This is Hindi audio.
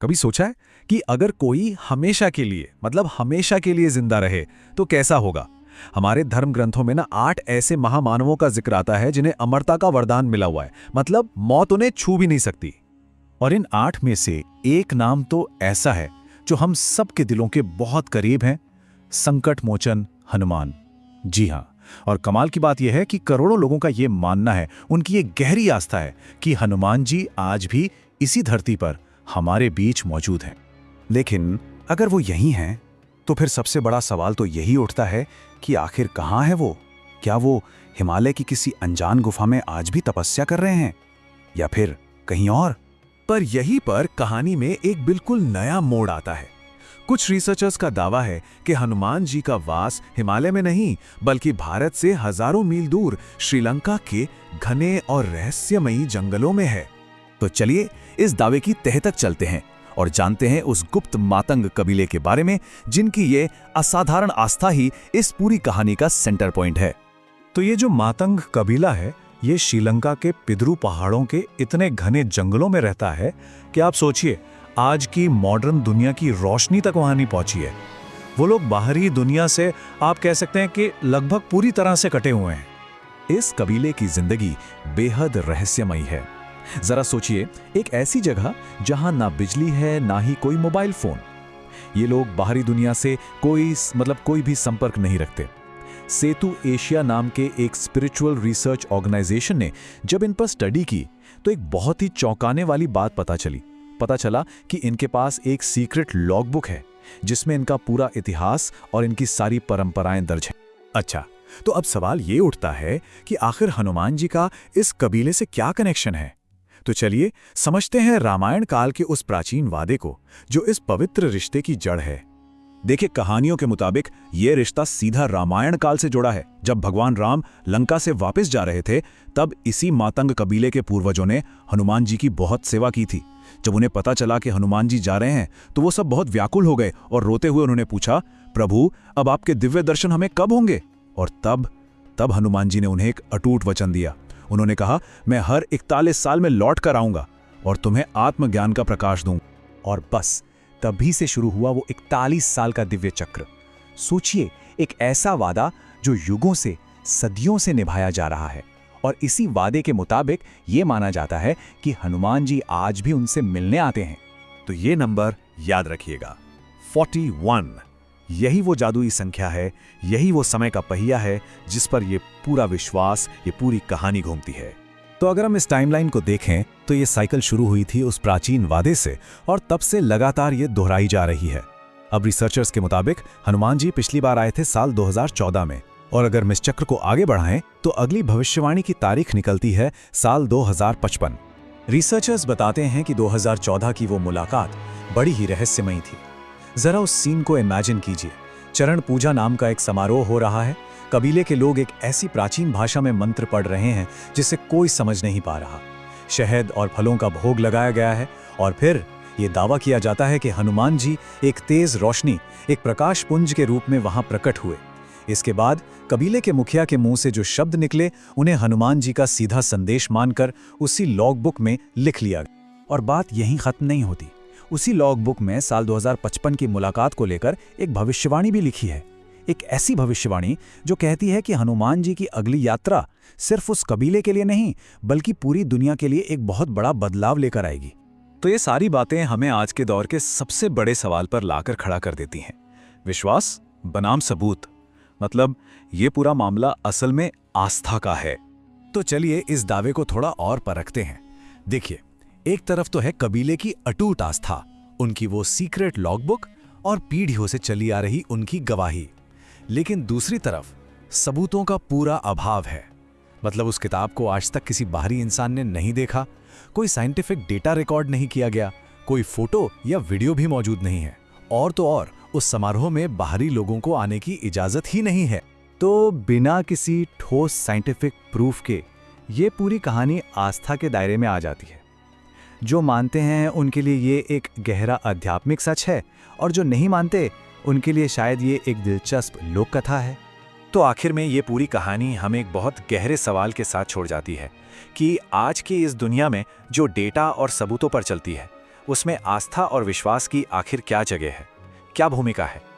कभी सोचा है कि अगर कोई हमेशा के लिए मतलब हमेशा के लिए जिंदा रहे तो कैसा होगा? हमारे धर्म ग्रंथों में ना 8 ऐसे महामानवों का जिक्र आता है जिन्हें अमरता का वरदान मिला हुआ है, मतलब मौत उन्हें छू भी नहीं सकती। और इन 8 में से एक नाम तो ऐसा है जो हम सबके दिलों के बहुत करीब हैं, संकट मोचन हनुमान। जी हाँ, और कमाल की बात यह है कि करोड़ों लोगों का यह मानना है, उनकी ये गहरी आस्था है कि हनुमान जी आज भी इसी धरती पर हमारे बीच मौजूद हैं। लेकिन अगर वो यही हैं, तो फिर सबसे बड़ा सवाल तो यही उठता है कि आखिर कहाँ है वो? क्या वो हिमालय की किसी अनजान गुफा में आज भी तपस्या कर रहे हैं, या फिर कहीं और? पर यहीं पर कहानी में एक बिल्कुल नया मोड़ आता है। कुछ रिसर्चर्स का दावा है कि हनुमान जी का वास हिमालय में नहीं बल्कि भारत से हजारों मील दूर श्रीलंका के घने और रहस्यमयी जंगलों में है। तो चलिए इस दावे की तह तक चलते हैं और जानते हैं उस गुप्त मातंग कबीले के बारे में जिनकी ये असाधारण आस्था ही इस पूरी कहानी का सेंटर पॉइंट है। तो ये जो मातंग कबीला है, ये श्रीलंका के पिद्रू पहाड़ों के इतने घने जंगलों में रहता है कि आप सोचिए, आज की मॉडर्न दुनिया की रोशनी तक वहां नहीं पहुंची है। वो लोग बाहरी दुनिया से आप कह सकते हैं कि लगभग पूरी तरह से कटे हुए हैं। इस कबीले की जिंदगी बेहद रहस्यमयी है। जरा सोचिए, एक ऐसी जगह जहां ना बिजली है ना ही कोई मोबाइल फोन। ये लोग बाहरी दुनिया से कोई भी संपर्क नहीं रखते। सेतु एशिया नाम के एक स्पिरिचुअल रिसर्च ऑर्गेनाइजेशन ने जब इन पर स्टडी की तो एक बहुत ही चौंकाने वाली बात पता चला कि इनके पास एक सीक्रेट लॉगबुक है जिसमें इनका पूरा इतिहास और इनकी सारी परंपराएं दर्ज हैं। अच्छा, तो अब सवाल ये उठता है कि आखिर हनुमान जी का इस कबीले से क्या कनेक्शन है? तो चलिए समझते हैं रामायण काल के उस प्राचीन वादे को जो इस पवित्र रिश्ते की जड़ है। देखिए, कहानियों के मुताबिक यह रिश्ता सीधा रामायण काल से जुड़ा है। जब भगवान राम लंका से वापस जा रहे थे, तब इसी मातंग कबीले के पूर्वजों ने हनुमान जी की बहुत सेवा की थी। जब उन्हें पता चला कि हनुमान जी जा रहे हैं तो वो सब बहुत व्याकुल हो गए और रोते हुए उन्होंने पूछा, प्रभु, अब आपके दिव्य दर्शन हमें कब होंगे? और तब हनुमान जी ने उन्हें एक अटूट वचन दिया। उन्होंने कहा, मैं हर 41 साल में लौट कर आऊंगा और तुम्हें आत्मज्ञान का प्रकाश दूं। और बस तभी से शुरू हुआ वो 41 साल का दिव्य चक्र। सोचिए, एक ऐसा वादा जो युगों से सदियों से निभाया जा रहा है, और इसी वादे के मुताबिक ये माना जाता है कि हनुमान जी आज भी उनसे मिलने आते हैं। तो ये नंबर याद रखिएगा, 41। यही वो जादुई संख्या है, यही वो समय का पहिया है जिस पर ये पूरा विश्वास, ये पूरी कहानी घूमती है। तो अगर हम इस टाइमलाइन को देखें तो ये साइकिल शुरू हुई थी उस प्राचीन वादे से, और तब से लगातार ये दोहराई जा रही है। अब रिसर्चर्स के मुताबिक हनुमान जी पिछली बार आए थे साल 2014 में, और अगर हम इस चक्र को आगे बढ़ाएं तो अगली भविष्यवाणी की तारीख निकलती है साल 2055। रिसर्चर्स बताते हैं कि 2014 की वो मुलाकात बड़ी ही रहस्यमयी थी। जरा उस सीन को इमेजिन कीजिए। चरण पूजा नाम का एक समारोह हो रहा है। कबीले के लोग एक ऐसी प्राचीन भाषा में मंत्र पढ़ रहे हैं जिसे कोई समझ नहीं पा रहा। शहद और फलों का भोग लगाया गया है, और फिर ये दावा किया जाता है कि हनुमान जी एक तेज रोशनी, एक प्रकाश पुंज के रूप में वहां प्रकट हुए। इसके बाद कबीले के मुखिया के मुंह से जो शब्द निकले, उन्हें हनुमान जी का सीधा संदेश मानकर उसी लॉग बुक में लिख लिया गया। और बात यहीं खत्म नहीं होती। उसी लॉग बुक में साल 2055 की मुलाकात को लेकर एक भविष्यवाणी भी लिखी है। एक ऐसी भविष्यवाणी जो कहती है कि हनुमान जी की अगली यात्रा सिर्फ उस कबीले के लिए नहीं बल्कि पूरी दुनिया के लिए एक बहुत बड़ा बदलाव लेकर आएगी। तो ये सारी बातें हमें आज के दौर के सबसे बड़े सवाल पर लाकर खड़ा कर देती हैं। विश्वास बनाम सबूत, मतलब ये पूरा मामला असल में आस्था का है। तो चलिए इस दावे को थोड़ा और परखते हैं। देखिए, एक तरफ तो है कबीले की अटूट आस्था, उनकी वो सीक्रेट लॉगबुक और पीढ़ियों से चली आ रही उनकी गवाही। लेकिन दूसरी तरफ सबूतों का पूरा अभाव है। मतलब उस किताब को आज तक किसी बाहरी इंसान ने नहीं देखा, कोई साइंटिफिक डेटा रिकॉर्ड नहीं किया गया, कोई फोटो या वीडियो भी मौजूद नहीं है, और तो और उस समारोह में बाहरी लोगों को आने की इजाजत ही नहीं है। तो बिना किसी ठोस साइंटिफिक प्रूफ के ये पूरी कहानी आस्था के दायरे में आ जाती है। जो मानते हैं उनके लिए ये एक गहरा आध्यात्मिक सच है, और जो नहीं मानते उनके लिए शायद ये एक दिलचस्प लोक कथा है। तो आखिर में ये पूरी कहानी हमें एक बहुत गहरे सवाल के साथ छोड़ जाती है कि आज की इस दुनिया में जो डेटा और सबूतों पर चलती है, उसमें आस्था और विश्वास की आखिर क्या जगह है, क्या भूमिका है?